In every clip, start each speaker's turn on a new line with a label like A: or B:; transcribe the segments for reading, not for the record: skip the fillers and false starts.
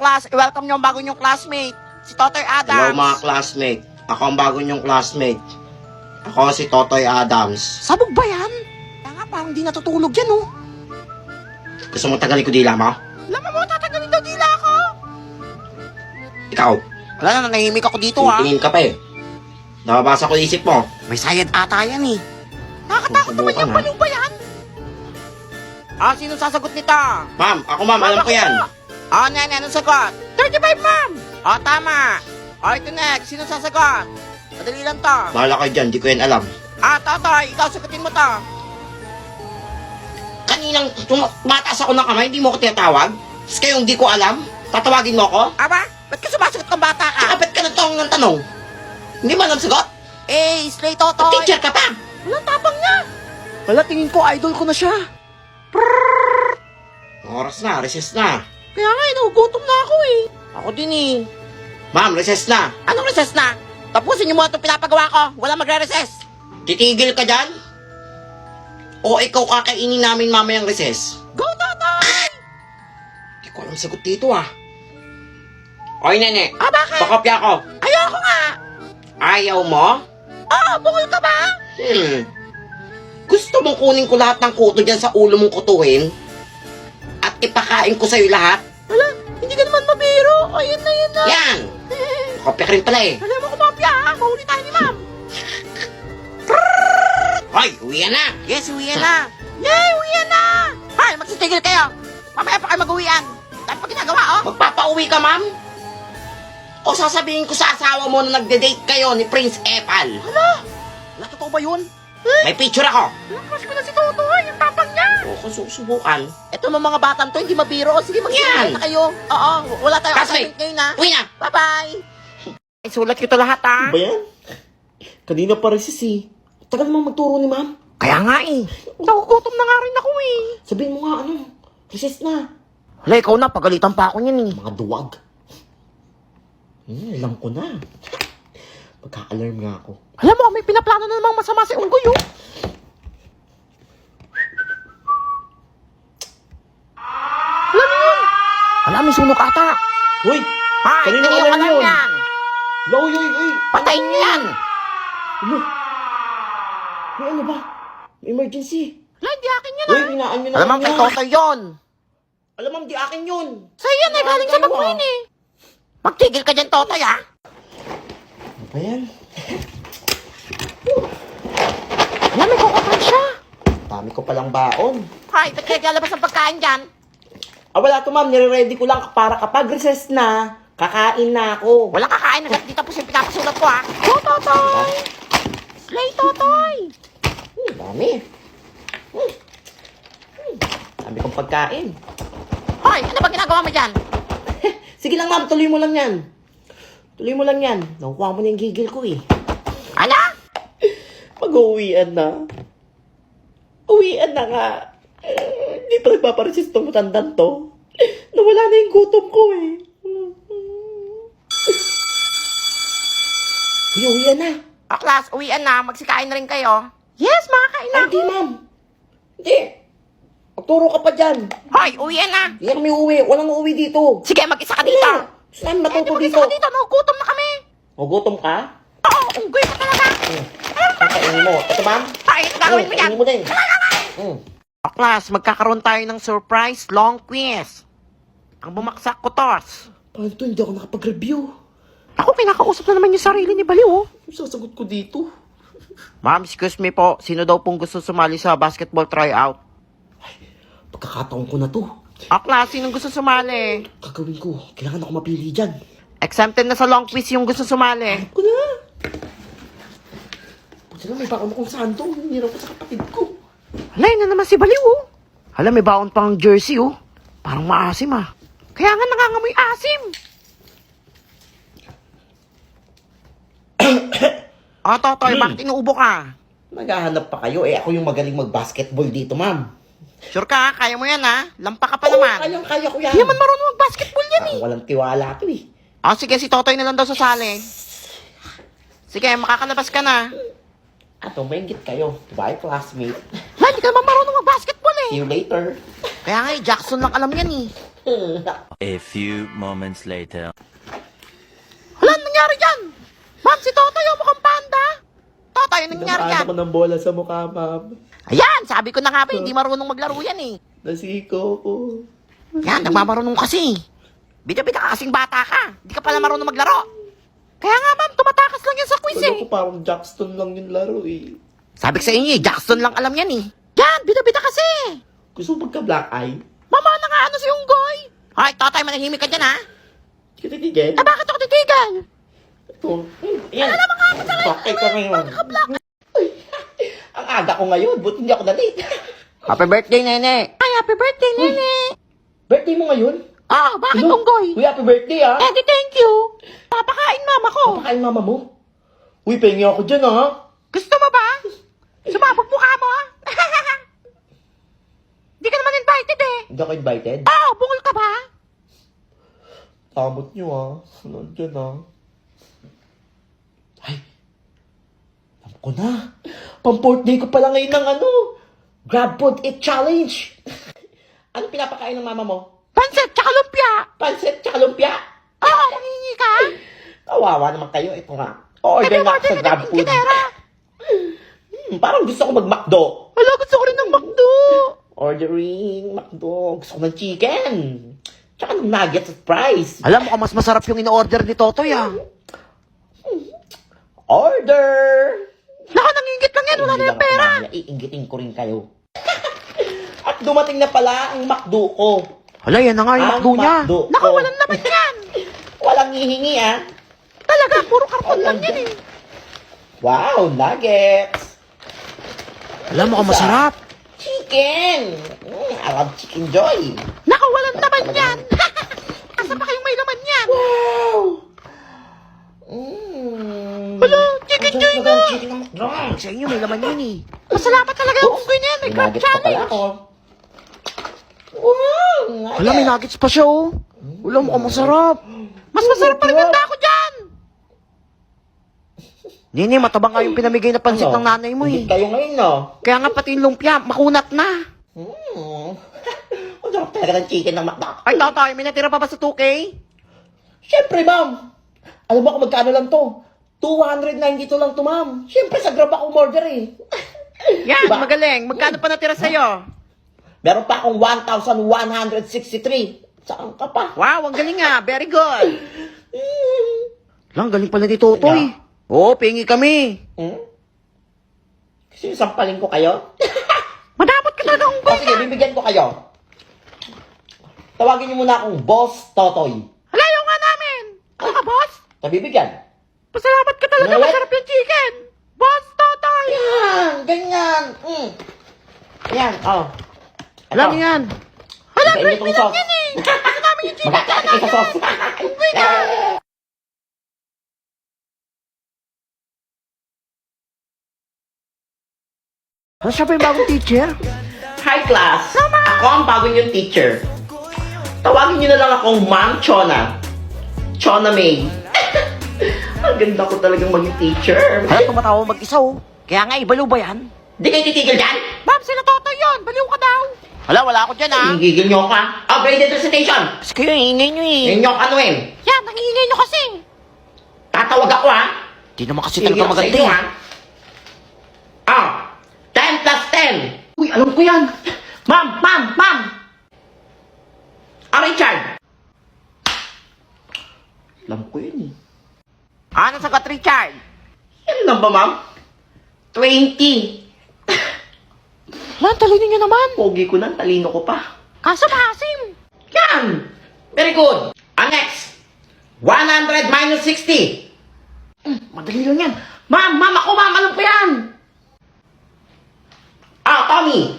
A: class, i-welcome niyo ang bago niyong classmate, si Totoy Adams.
B: Hello mga classmate. Ako ang bago niyong classmate. Ako si Totoy Adams.
A: Sabog ba yan? Kaya nga, parang di natutulog yan, oh.
B: Gusto mo tagalin ko dila mo?
A: Alam mo, tatagalin daw dila ako.
B: Ikaw,
A: Wala na, nanahimik ako dito, ha.
B: tingin ka pa eh. Nakabasa ko isip mo.
A: May sayad ata yan, eh. Nakakatakot naman
B: Susubukan,
A: yung
B: ha?
A: baliw ba yan? Sino sasagot nito?
B: Ma'am, ako ma'am, alam ko yan.
A: Nene, anong sagot? 35, ma'am. Tama. Ito next, sino sasagot? Madali lang to.
B: Bahala kayo dyan, di ko yan alam.
A: Totoy, ikaw sagutin mo to.
B: Kaninang tumataas ako ng kamay, hindi mo ako tinatawag? Tapos kayong di ko alam, tatawagin mo ako?
A: Aba, ba't ka sumasagot kang bata ka?
B: Tsaka ba't ka nagtawag ng tanong? Hindi mo alam sagot?
A: Slay Totoy.
B: Teacher ka pa!
A: Walang tapang niya. Wala, tingin ko, idol ko na siya.
B: Oras na, recess na.
A: Kaya nga, inugutom na ako eh. Ako din eh.
B: Ma'am, recess na.
A: Anong recess na? Tapusin niyo mo itong pinapagawa ko. Wala magre-recess.
B: Titigil ka dyan? O ikaw kakainin namin mamayang recess?
A: Go, Totoy!
B: Hindi ko alam sagot dito ah. Oy, nene.
A: Bakit?
B: Pakopya ko.
A: Ayoko nga.
B: Ayaw mo?
A: Bungol ka ba?
B: Gusto mong kunin ko lahat ng kuto dyan sa ulo mong kutuin? At ipakain ko sa'yo lahat?
A: Wala, hindi ka naman mabiro. Ayun na.
B: Yan! Pakopya ka rin pala eh.
A: Alam mo kumapya ha. Mahuli tayo ni ma'am.
B: Hoy, uwi na!
A: Yes, uwian na. Yay, uwian na. Hoy, magsitigil kayo. Mamaya pa kayo mag-uwian. Dahil pa ginagawa, oh.
B: Magpapauwi ka, ma'am? O sasabihin ko sa asawa mo na nagde-date kayo ni Prince Epal?
A: Wala, totoo ba yun?
B: May picture ako.
A: Crush ko na si Totoy. Yung tapang niya.
B: O kung susubukan.
A: Ito mga batang to, hindi mabiro. Sige, magsisigil
B: Yan.
A: na kayo. Oo, wala tayong
B: Kasi,
A: assignment ngayon, ha.
B: uwi na!
A: Bye-bye. Isulat ko ito lahat, ha.
B: Ba yan? Kanina pa recess eh. Tagal mo magturo ni ma'am.
A: Kaya nga, eh. Nakukutom na nga rin ako, eh.
B: Sabihin mo nga ano, recess na.
A: Wala, ikaw na. Pagalitan pa ako niyan, eh.
B: Mga duwag. Alam ko na. Magka-alarm nga ako.
A: Alam mo, may pinaplano na namang masama si Unggoy, oh. Alam mo yun? Alam, may sunog ata.
B: Hoy!
A: Hay,
B: Kanino
A: kanino
B: alarm
A: alarm
B: yun?
A: yan?
B: Uy!
A: Patayin niyo yan.
B: Ano? May ano ba? May emergency.
A: Wala, hindi akin yan,
B: Uy,
A: ah.
B: pinaan nyo na
A: Alam mo,
B: lang
A: kay
B: yan.
A: Totoy yun.
B: Alam mo, di akin yun.
A: Sa'yo yan, eh. Galing sa
B: Kayo,
A: Magwin,
B: ah.
A: eh. Magtigil ka dyan, Totoy, ah.
B: Ano ba yan?
A: Alam, may kukutan siya.
B: Dami ko palang baon.
A: Hay, ba't kaya lalabas ang pagkain dyan?
B: Wala to ma'am, nire-ready ko lang para kapag recess na, kakain na ako.
A: Walang kakain agad dito po yung pinapasulat ko, ah. Go, Totoy! Slay, Totoy!
B: Dami. Dami kong pagkain.
A: Hoy, ano ba ginagawa mo dyan?
B: Sige lang ma'am, tuloy mo lang yan. Tuloy mo lang yan. Nakukuha mo na yung gigil ko eh.
A: Ala?
B: Mag-uwian na. Uwian na nga. Hindi pa nagpaparesis itong matandang to. Nawala na yung gutom ko eh. Uwian na.
A: Class, uwian na. Magsikain na rin kayo. Yes, makakain na.
B: Hindi ma'am. Hindi. Magturo ka pa dyan.
A: Hoy, uwian na.
B: Hindi kami uuwi. Walang uuwi dito.
A: Sige, mag-isa ka dito.
B: Gusto namin matuto
A: Mag-isa
B: dito.
A: ka dito. Nagugutom na kami.
B: Magutom ka?
A: Oo, unggoy ka talaga.
B: Kakainin mo. Ito ma'am.
A: Ay, gagawin mo yan.
B: Kainin mo din.
A: Class, magkakaroon tayo ng surprise long quiz. Ang bumaksak ko, Tos.
B: Paano to? Hindi ako nakapag-review.
A: Ako, kinakausap na naman yung sarili ni Baliw, oh.
B: Ano sasagot ko dito?
A: Ma'am, excuse me po. Sino daw pong gusto sumali sa basketball tryout?
B: Pagkakataon ko na to.
A: Class, sinong gusto sumali?
B: Gagawin ko. Kailangan ako mapili dyan.
A: Exempted na sa long quiz yung gusto sumali.
B: Ako na. Buti na may baon akong sando. Hinirap ko sa kapatid ko.
A: Halay na naman si Baliw, oh. Hala, may baon pang jersey, oh. Parang maasim, ah. Kaya nga nangangamoy asim. Totoy, bakit inuubo ka?
B: Naghahanap pa kayo. Ako yung magaling mag-basketball dito, ma'am.
A: Sure ka, kaya mo yan, ha? Lampa ka pa naman.
B: Kaya ko yan.
A: Hindi naman marunong mag-basketball yan, eh.
B: Walang tiwala to eh.
A: Sige, si Totoy na lang daw sasali. Sige, makakalabas ka na.
B: Tumingit kayo. Bye, classmate.
A: Hindi ka naman marunong mag-basketball, eh.
B: See you later.
A: Kaya nga, Jackson lang alam yan, eh.
C: A few moments later.
A: Hala, nangyari dyan? Ma'am, si Totoy, mukhang panda. Totoy, anong nangyari
B: Namaan
A: dyan?
B: ako ng bola sa mukha, ma'am.
A: Ayan, sabi ko na nga ba, hindi marunong maglaro yan eh.
B: Nasiko ko.
A: Yan, nagmamarunong kasi. Bida-bida ka kasing bata ka. Hindi ka pala marunong maglaro. Kaya nga ma'am, tumatakas lang yan sa quiz
B: Wala
A: eh.
B: ko parang Jackson lang yung laro eh.
A: Sabi ko sa inyo eh, Jackson lang alam yan eh. Yan, bida-bida kasi.
B: Gusto mo pagka-black eye?
A: Mama na nga ano si Unggoy. Ay, Totoy, manahimik ka dyan ha.
B: Kitigigil?
A: Eh, bakit ako titigal?
B: Ito. Yan. Bakit ka ngayon? Ay, ang aga ko ngayon. Buti hindi ako na-late.
A: Happy birthday, nene. Ay, happy birthday, nene.
B: Birthday mo ngayon?
A: Ah, bakit
B: Ano?
A: Unggoy?
B: Uy, happy birthday ah.
A: Eh, di thank you. Papakain mama ko.
B: Papakain mama mo. Uy, pengi ako dyan ah.
A: Gusto mo ba? Sumabog mukha mo ha? Di ka naman invited eh.
B: Hindi ako invited.
A: Ah, bungol ka ba?
B: Tamot nyo ah. Ano dyan ah. Ay. Alam ko na. Pang-birthday ko pala ngayon ng ano. Grab Food Eat Challenge. Ano pinapakain ng mama mo?
A: Pansit tsaka lumpia.
B: Pansit tsaka lumpia.
A: Oo, mangingi ka.
B: Kawawa naman kayo. Ito nga. Order na ako sa Grab Food. Parang gusto ko mag-McDo.
A: Wala, gusto ko rin ng McDo.
B: Ordering McDo. Gusto ko ng chicken. Tsaka ng nuggets at fries.
A: Alam mo, mas masarap yung in-order ni Totoy ah.
B: Order!
A: Naka, nangingit lang yan. Wala na yung pera.
B: Iingitin ko rin kayo. At dumating na pala ang McDo ko.
A: Hala, yan na nga yung
B: Ang
A: McDo niya.
B: McDo
A: Naka,
B: ko.
A: walang naman yan.
B: Walang hihingi ah.
A: Talaga, puro karton lang yan eh.
B: Wow, nuggets!
A: Alam mo, masarap.
B: Chicken! I love chicken joy.
A: Naka, walang naman yan. Asa pa kayong may laman yan?
B: Wow!
A: Hala, chicken joy nga.
B: Chicken ng McDo.
A: Sa inyo, may laman yan eh. Masalamat talaga yung unggoy na yan. May grab
B: nuggets pa pala
A: challenge.
B: ako. Wow! Nuggets.
A: Hala, may nuggets pa siya oh. Wala mo, masarap. Mas masarap pa rin ang dako dyan. Nini, matabang nga yung pinamigay na pansit
B: Ano?
A: ng nanay mo eh.
B: Hindi kayo ngayon, no?
A: Kaya nga pati yung lumpia, makunat na.
B: Ang sarap talaga ng chicken ng McDo.
A: Ay, Totoy, may natira pa ba sa 2K?
B: Siyempre, ma'am. Alam mo kung magkano lang to? 292 lang to, ma'am. Siyempre, sa Grab ako umorder eh.
A: Yan,
B: Diba?
A: magaling. Magkano pa natira sa'yo?
B: Meron pa akong 1,163. Saan ka pa?
A: Wow, ang galing nga. Very good. Lang, galing pala ni Totoy. Oo, pingi kami.
B: Kasi sampalin ko kayo?
A: Madamot ka talaga
B: O
A: unggoy
B: sige,
A: na.
B: bibigyan ko kayo. Tawagin niyo muna akong Boss Totoy.
A: Halayo nga namin. Ano ka, boss?
B: Nabibigyan.
A: Pasalamat ka talaga.
B: Ano ulit?
A: Masarap yung chicken. Boss Totoy.
B: Yan, ganyan. Yan, oh.
A: Alam niyo yan. Hala,
B: Ito,
A: break
B: itong
A: me lang
B: sauce.
A: yan eh. Gusto namin yung chicken.
B: Magkakain ka sauce.
A: Unggoy na. Ano siya pa yung bagong teacher?
B: Hi class! Ako ang bagong yung teacher. Tawagin niyo na lang akong Ma'am Chona. Chona May. Ang ganda ko talagang maging teacher.
A: Hala, tumatawa mag-isa oh. Kaya nga, ibaliw ba yan?
B: Di kayo titigil dyan?
A: Ma'am, sila Totoy yun. Baliw ka daw. Hala, wala ako dyan ah.
B: Gigil niyo ka. Upgraded recitation.
A: Kasi kayo, ingay nyo eh.
B: Yan niyo ako anuin.
A: Yan, nangingay nyo kasi.
B: Tatawag ako ha.
A: Di naman kasi
B: Sige
A: talaga
B: ako sa
A: maganda
B: inyo
A: eh.
B: ha. 10 plus 10. Uy, alam ko yan. Ma'am! Richard! Alam ko yun eh.
A: Ano sagot, Richard?
B: Yan lang ba, ma'am? 20.
A: Lan, talino nyo naman.
B: Pogi ko na, talino ko pa.
A: Kaso maasim.
B: Yan! Very good. Next. 100 minus 60. Madali lang yan. Ma'am, ako, ma'am, alam ko yan. Tommy.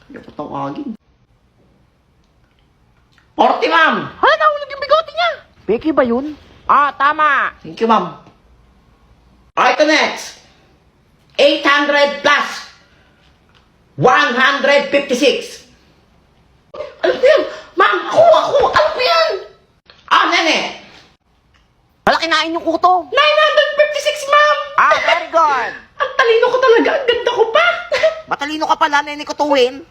B: Ayaw ko tawagin. 40, ma'am.
A: Hala, nahulog yung bigote niya. Becky ba yun? Tama.
B: Thank you, ma'am. Ito next. 800 plus 156. Alam ko yan. Ma'am, ako. Alam ko yan. Nene.
A: Hala, kinain yung kuto.
B: 956, ma'am.
A: Very good.
B: Ang talino ko talaga. Ang ganda ko pa.
A: Matalino ka pala, nene ko tuwin.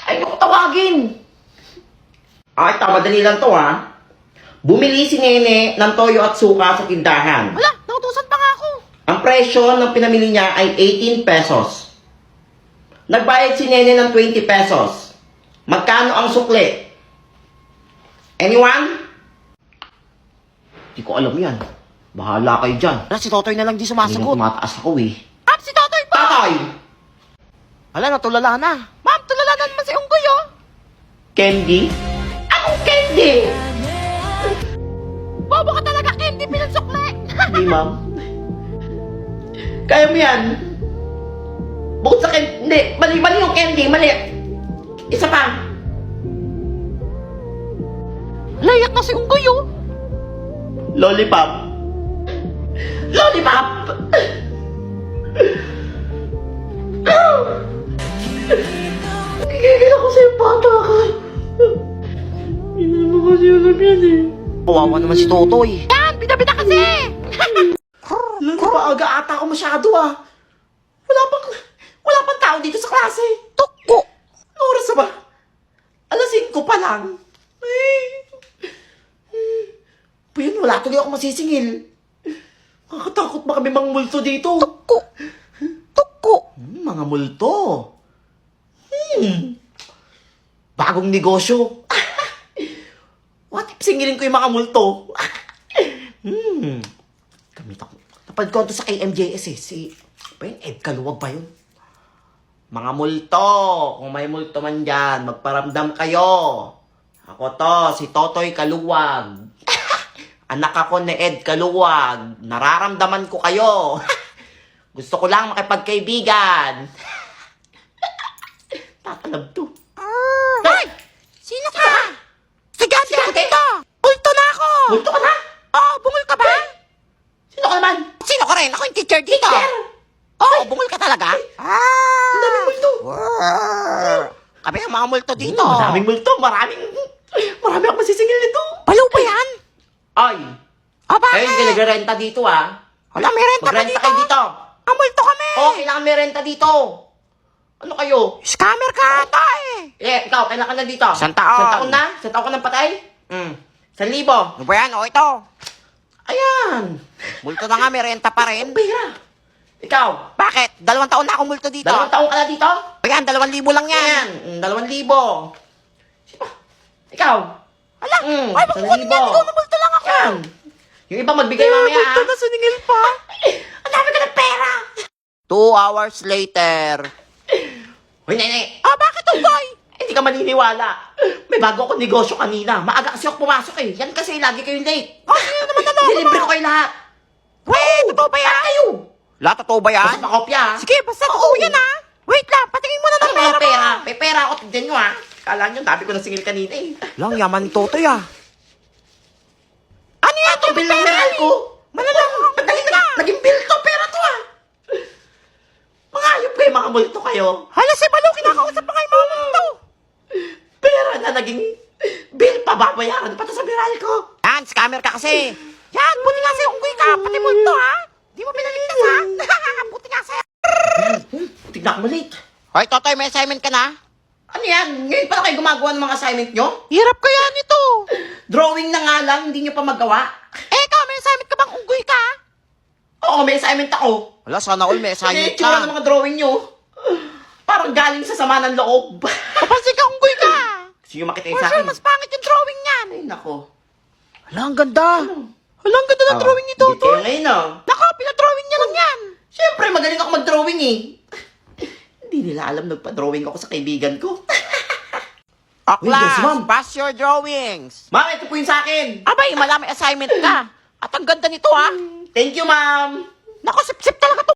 B: Ayoko tawagin. Ay, madali lang to ha. Bumili si Nene ng toyo at suka sa tindahan.
A: Wala, nautusan pa nga ako.
B: Ang presyo ng pinamili niya ay 18 pesos. Nagbayad si Nene ng 20 pesos. Magkano ang sukli? Anyone? Hindi ko alam yan. Bahala kayo dyan.
A: Wala, si Totoy na lang di
B: Hindi
A: sumasagot.
B: tumataas ako eh.
A: Ma'am, si Totoy pa!
B: Tatay!
A: Wala, natulala na. Ma'am, tulala na naman si Unggoy, oh.
B: Candy? Anong candy?
A: Bobo ka talaga, Candy, pinansukli.
B: Hindi, ma'am. Kaya mo yan. Bukod sa candy. Hindi, mali yung candy. Mali. Isa pa.
A: Layak na si Unggoy, oh.
B: Lollipop. Lollipop! Kikigil ako sa'yo, bata ka. Hindi mo kasi alam yan eh.
A: Kawawa naman si Totoy. Yan, bida-bida kasi.
B: Lalo pa aga ata ako masyado ah. Wala pang tao dito sa klase.
A: Tuko.
B: Ano oras na ba? Alas 5 pa lang. Ay. Puyan, wala tuloy ako masisingil. Nakakatakot ba kami mga multo dito?
A: Tuko. Tuko.
B: Mga multo. Bagong negosyo. What if singilin ko yung mga multo? Gamit ako. Napad ko ito sa KMJS eh. Ba yun? Ed Kaluwag ba yun? Mga multo. Kung may multo man dyan, magparamdam kayo. Ako to, si Totoy Kaluwag. Anak ako ni Ed Kaluwag. Nararamdaman ko kayo. Gusto ko lang makipagkaibigan. Tatalab to.
A: Hoy! Sino ka? Sigati ako dito! Multo na ako!
B: Multo ka na?
A: Oo, bungol ka ba?
B: Sino ka naman?
A: Sino ka rin? Ako yung teacher dito.
B: Teacher?
A: Oo, bungol ka talaga?
B: Ang daming multo.
A: Kami ang mga multo dito.
B: Maraming multo. Marami ako masisingil nito.
A: Balaw ba yan?
B: Ay,
A: Ah, bakit?
B: kayo yung nag-renta dito ah.
A: Wala, may renta pa
B: Magrenta
A: dito.
B: kayo dito.
A: Ang multo kami.
B: Oo, kailangan may renta dito. Ano kayo?
A: Scammer ka ata eh.
B: Ikaw, kailan ka na dito?
A: Isang taon.
B: Isang taon na? Isang taon ka nang patay? 1,000.
A: Ano ba yan? O, ito.
B: Ayan.
A: Multo na nga, may renta pa rin.
B: Pera. Ikaw,
A: Bakit? 2 taon na akong multo dito.
B: 2 taon ka na dito?
A: Ayan, 2,000 lang yan.
B: Ayan, 2,000. Ikaw?
A: Ala, ay, baka kunin yan. Ikaw na multo lang ako.
B: Yan. Yung iba magbigay mamaya ah.
A: na siningil pa.
B: Ang dami ka ng pera.
A: 2 hours later.
B: Hoy, Nene.
A: Ah, bakit Unggoy?
B: Hindi ka maniniwala. May bago akong negosyo kanina. Maaga kasi ako pumasok eh. Yan kasi lagi kayong late.
A: Oh, sino naman naloko mo?
B: Nilibre ko kayo lahat.
A: Wait, totoo ba yan?
B: Lahat kayo.
A: La, totoo ba yan?
B: Basta pakopya ah.
A: Sige, basta totoo yan ha. Wait lang, patingin mo na ng
B: Ano
A: pera
B: mga
A: mo.
B: pera? May pera ako. Tignan nyo ah. Kala nyo, dami ko na singil kanina eh.
A: Lang, yaman ni Totoy ah. Ano yan?
B: Ito, bill ng meral ko.
A: Malalang,
B: Naging bill to. Pera to ah. Mga ayop kayo, mga multo kayo.
A: Hala, si Balong, kinakausap pa kayo mga multo.
B: Pera na naging bill pa. Babayaran pa to sa meral ko.
A: Yan, scammer ka kasi. Yan, buti nga sa'yo, Unggoy ka, pati multo ha. Di mo pinaligtas ha. Buti nga sa'yo.
B: Tignan ko malate.
A: Hoy, Totoy, may assignment ka na?
B: Ano yan? Ngayon pa na kayo gumagawa ng mga assignment nyo?
A: Hirap kaya nito.
B: Drawing na nga lang, hindi nyo pa magawa.
A: Eh, ikaw, may assignment ka bang Unggoy ka?
B: Oo, may assignment ako.
A: Wala, sana all may assignment
B: Hindi, tsura ng mga drawing nyo. Parang galing sa sama ng loob.
A: Papansin ka, Unggoy ka.
B: Gusto nyo makita
A: For
B: yung sa
A: sure,
B: akin?
A: mas pangit yung drawing niyan.
B: Ay, nako.
A: Hala, ang ganda. Hala, ang ganda ng drawing ni
B: Hindi kayo
A: Totoy.
B: ngayon, no?
A: Naka, pinadrawing niya lang yan.
B: Siyempre, magaling ako mag-drawing eh. Hindi nila alam, nagpa-drawing ako sa kaibigan ko.
A: O,
B: Uy, yes,
A: class,
B: ma'am.
A: pass your drawings.
B: Ma'am, ito po yung sa akin.
A: Abay, malami assignment ka. At ang ganda nito, ha.
B: Thank you, ma'am.
A: Naku, sip-sip talaga to.